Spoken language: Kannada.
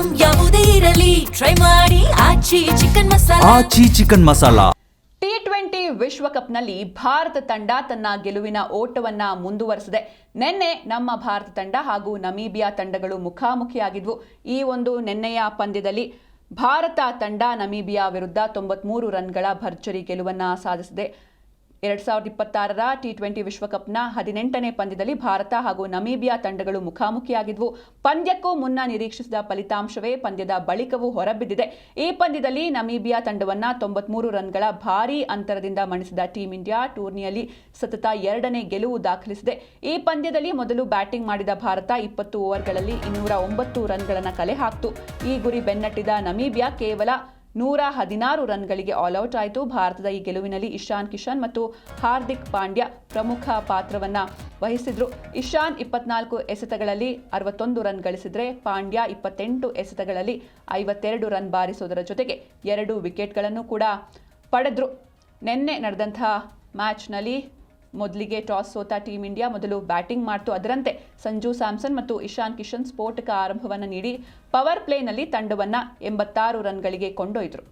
ಐಟಂ ಯಾವುದೇ ಇರಲಿ ಟ್ರೈ ಮಾಡಿ ಆಚಿ ಚಿಕನ್ ಮಸಾಲಾ. T20 ವಿಶ್ವಕಪ್ನಲ್ಲಿ ಭಾರತ ತಂಡ ತನ್ನ ಗೆಲುವಿನ ಓಟವನ್ನ ಮುಂದುವರೆಸಿದೆ. ನಿನ್ನೆ ನಮ್ಮ ಭಾರತ ತಂಡ ಹಾಗೂ ನಮೀಬಿಯಾ ತಂಡಗಳು ಮುಖಾಮುಖಿಯಾಗಿದ್ವು. ಈ ಒಂದು ನೆನ್ನೆಯ ಪಂದ್ಯದಲ್ಲಿ ಭಾರತ ತಂಡ ನಮೀಬಿಯಾ ವಿರುದ್ಧ 93 ರನ್ಗಳ ಭರ್ಜರಿ ಗೆಲುವನ್ನು ಸಾಧಿಸಿದೆ. 2026ರ T20 ವಿಶ್ವಕಪ್ನ 18ನೇ ಪಂದ್ಯದಲ್ಲಿ ಭಾರತ ಹಾಗೂ ನಮೀಬಿಯಾ ತಂಡಗಳು ಮುಖಾಮುಖಿಯಾಗಿದ್ವು. ಪಂದ್ಯಕ್ಕೂ ಮುನ್ನ ನಿರೀಕ್ಷಿಸಿದ ಫಲಿತಾಂಶವೇ ಪಂದ್ಯದ ಬಳಿಕವೂ ಹೊರಬಿದ್ದಿದೆ. ಈ ಪಂದ್ಯದಲ್ಲಿ ನಮೀಬಿಯಾ ತಂಡವನ್ನ 93 ರನ್ಗಳ ಭಾರೀ ಅಂತರದಿಂದ ಮಣಿಸಿದ ಟೀಂ ಇಂಡಿಯಾ ಟೂರ್ನಿಯಲ್ಲಿ ಸತತ 2ನೇ ಗೆಲುವು ದಾಖಲಿಸಿದೆ. ಈ ಪಂದ್ಯದಲ್ಲಿ ಮೊದಲು ಬ್ಯಾಟಿಂಗ್ ಮಾಡಿದ ಭಾರತ 20 ಓವರ್ಗಳಲ್ಲಿ 209 ರನ್ಗಳನ್ನು ಕಲೆ ಹಾಕಿತು. ಈ ಗುರಿ ಬೆನ್ನಟ್ಟಿದ ನಮೀಬಿಯಾ ಕೇವಲ 116 ರನ್ಗಳಿಗೆ ಆಲ್ಔಟ್ ಆಯಿತು. ಭಾರತದ ಈ ಗೆಲುವಿನಲ್ಲಿ ಇಶಾನ್ ಕಿಶನ್ ಮತ್ತು ಹಾರ್ದಿಕ್ ಪಾಂಡ್ಯ ಪ್ರಮುಖ ಪಾತ್ರವನ್ನು ವಹಿಸಿದ್ರು. ಇಶಾನ್ 24 ಎಸೆತಗಳಲ್ಲಿ 61 ರನ್ ಗಳಿಸಿದ್ರೆ ಪಾಂಡ್ಯ 28 ಎಸೆತಗಳಲ್ಲಿ 52 ರನ್ ಬಾರಿಸುವುದರ ಜೊತೆಗೆ 2 ವಿಕೆಟ್ಗಳನ್ನು ಕೂಡ ಪಡೆದ್ರು. ನಿನ್ನೆ ನಡೆದಂತಹ ಮ್ಯಾಚ್ನಲ್ಲಿ ಮೊದಲಿಗೆ ಟಾಸ್ ಸೋತ ಟೀಂ ಇಂಡಿಯಾ ಮೊದಲು ಬ್ಯಾಟಿಂಗ್ ಮಾಡಿತು. ಅದರಂತೆ ಸಂಜು ಸ್ಯಾಮ್ಸನ್ ಮತ್ತು ಇಶಾನ್ ಕಿಶನ್ ಸ್ಫೋಟಕ ಆರಂಭವನ್ನು ನೀಡಿ ಪವರ್ ಪ್ಲೇನಲ್ಲಿ ತಂಡವನ್ನು 86 ರನ್ಗಳಿಗೆ ಕೊಂಡೊಯ್ದರು.